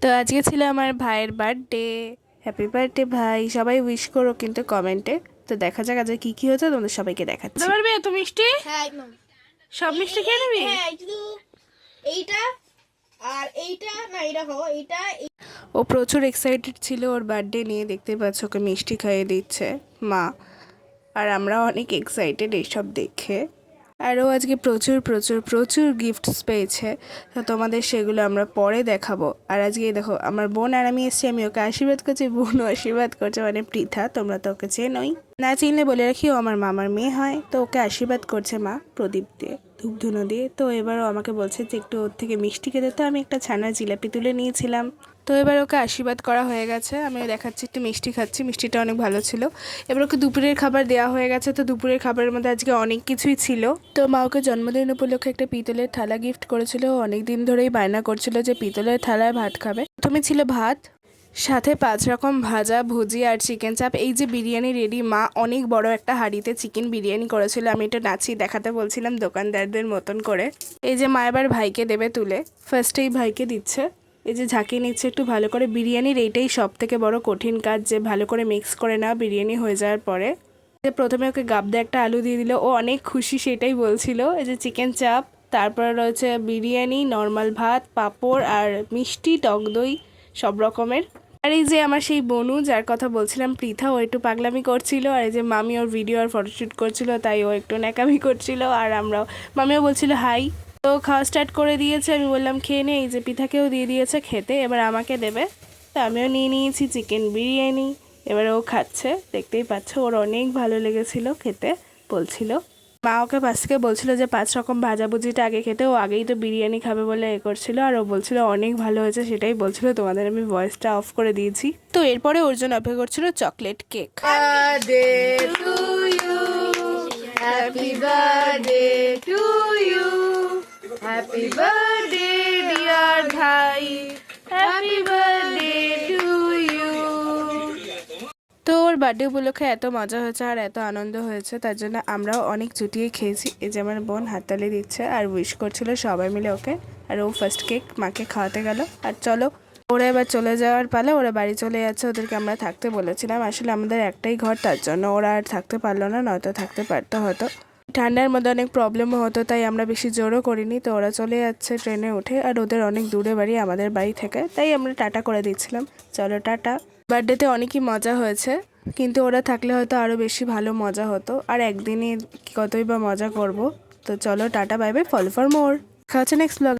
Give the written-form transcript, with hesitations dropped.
তো আজকে ছিল আমার ভাইয়ের বার্থডে। হ্যাপি বার্থডে ভাই, সবাই উইশ করো কিন্তু কমেন্টে। তো দেখা যাক আজকে কি কি হচ্ছে, তোমাদের সবাইকে দেখাচ্ছি। পারবি এত মিষ্টি? হ্যাঁ একদম সব মিষ্টি খেয়ে নিবি? হ্যাঁ শুধু এইটা আর এইটা না, এটা খাও এইটা। ও প্রচুর এক্সাইটেড ছিল ওর বার্থডে নিয়ে, দেখতে পাচ্ছ ওকে মিষ্টি খাইয়ে দিচ্ছে মা। আর আমরা অনেক এক্সাইটেড এইসব দেখে। আরও আজকে প্রচুর প্রচুর প্রচুর গিফটস পেয়েছে, তো তোমাদের সেগুলো আমরা পরে দেখাবো। আর আজকে দেখো আমার বোন আর আমি এসেছি, আমি ওকে আশীর্বাদ করছি, বোনও আশীর্বাদ করছে, মানে পৃথা, তোমরা তো ওকে চেনোই। না চিনলে বলে রাখি, ও আমার মামার মেয়ে হয়। তো ওকে আশীর্বাদ করছে মা প্রদীপ দিয়ে, ধূপধুনো দিয়ে। তো এবারও আমাকে বলছে যে একটু ওর থেকে মিষ্টি খেতে, তো আমি একটা ছানার জিলাপি তুলে নিয়েছিলাম। তো এবার ওকে আশীর্বাদ করা হয়ে গেছে, আমি দেখাচ্ছি একটু মিষ্টি খাচ্ছি, মিষ্টিটা অনেক ভালো ছিল। এবার ওকে দুপুরের খাবার দেওয়া হয়ে গেছে। তো দুপুরের খাবারের মধ্যে আজকে অনেক কিছুই ছিল। তো মা ওকে জন্মদিন উপলক্ষে একটা পিতলের থালা গিফট করেছিল। অনেক দিন ধরেই বায়না করছিল যে পিতলের থালায় ভাত খাবে। প্রথমে ছিল ভাত, সাথে 5 রকম ভাজা, ভুজি আর চিকেন চাপ। এই যে বিরিয়ানি রেডি, মা অনেক বড় একটা হাঁড়িতে চিকেন বিরিয়ানি করেছিল। আমি এটা নাচিয়ে দেখাতে বলছিলাম দোকানদারদের মতন করে। এই যে মা এবার ভাইকে দেবে তুলে, ফার্স্টেই ভাইকে দিচ্ছে। এই যে ঝাঁকিয়ে নিচ্ছে একটু ভালো করে। বিরিয়ানির এইটাই সব থেকে বড় কঠিন কাজ, যে ভালো করে মিক্স করে নেওয়া বিরিয়ানি হয়ে যাওয়ার পরে। যে প্রথমে ওকে গাবদা একটা আলু দিয়ে দিল, ও অনেক খুশি, সেটাই বলছিল। এই যে চিকেন চাপ, তারপরে রয়েছে বিরিয়ানি, নর্মাল ভাত, পাঁপড় আর মিষ্টি, টক দই, সব রকমের। আর এই যে আমার সেই বনু, যার কথা বলছিলাম, পৃথা, ও একটু পাগলামি করছিল। আর এই যে মামি ওর ভিডিও আর ফটোশ্যুট করছিল, তাই ও একটু ন্যাকামি করছিল। আর আমরাও, মামিও বলছিল হাই। তো খাওয়া স্টার্ট করে দিয়েছে, আমি বললাম খেয়ে নে। এই যে পিঠাকেও দিয়ে দিয়েছে খেতে, এবার আমাকে দেবে। তো আমিও নিয়ে নিয়েছি চিকেন বিরিয়ানি। এবার ও খাচ্ছে, দেখতেই পাচ্ছ, ওর অনেক ভালো লেগেছিল খেতে বলছিল। মা ওকে পাশ থেকে বলছিল যে 5 রকম ভাজাভুজিটা আগে খেতে, ও আগেই তো বিরিয়ানি খাবে বলে এ করছিল। আর ও বলছিল অনেক ভালো হয়েছে, সেটাই বলছিল। তোমাদের আমি ভয়েসটা অফ করে দিয়েছি। তো এরপরে ওর জন্য অপেক্ষা করছিল chocolate cake. Happy birthday to you, happy birthday dear bhai, happy birthday to you. তো ওর বার্থডে উপলক্ষে এত মজা হয়েছে আর এত আনন্দ হয়েছে, তার জন্য আমরাও অনেক চুটিয়ে খেয়েছি। এই যে আমার বোন হাততালি দিচ্ছে আর উইশ করছিল সবাই মিলে ওকে। আর ও ফার্স্ট কেক মাকে খাওয়াতে গেল। আর চলো, ওরা এবার চলে যাওয়ার পালা, ওরা বাড়ি চলে যাচ্ছে। ওদেরকে আমরা থাকতে বলেছিলাম, আসলে আমাদের একটাই ঘর, তার জন্য ওরা আর থাকতে পারলো না, নয়তো থাকতে পারতো হয়তো। ঠান্ডার মধ্যে অনেক প্রবলেমও হতো, তাই আমরা বেশি জোরও করিনি। তো ওরা চলে যাচ্ছে ট্রেনে উঠে, আর ওদের অনেক দূরে বাড়ি আমাদের বাড়ি থেকে, তাই আমরা টাটা করে দিচ্ছিলাম। চলো টাটা। বার্থডেতে অনেকই মজা হয়েছে, কিন্তু ওরা থাকলে হয়তো আরও বেশি ভালো মজা হতো। আর একদিনই কতই বা মজা করব। তো চলো tata, bye bye, follow for more. দেখা হচ্ছে নেক্সট ব্লগ।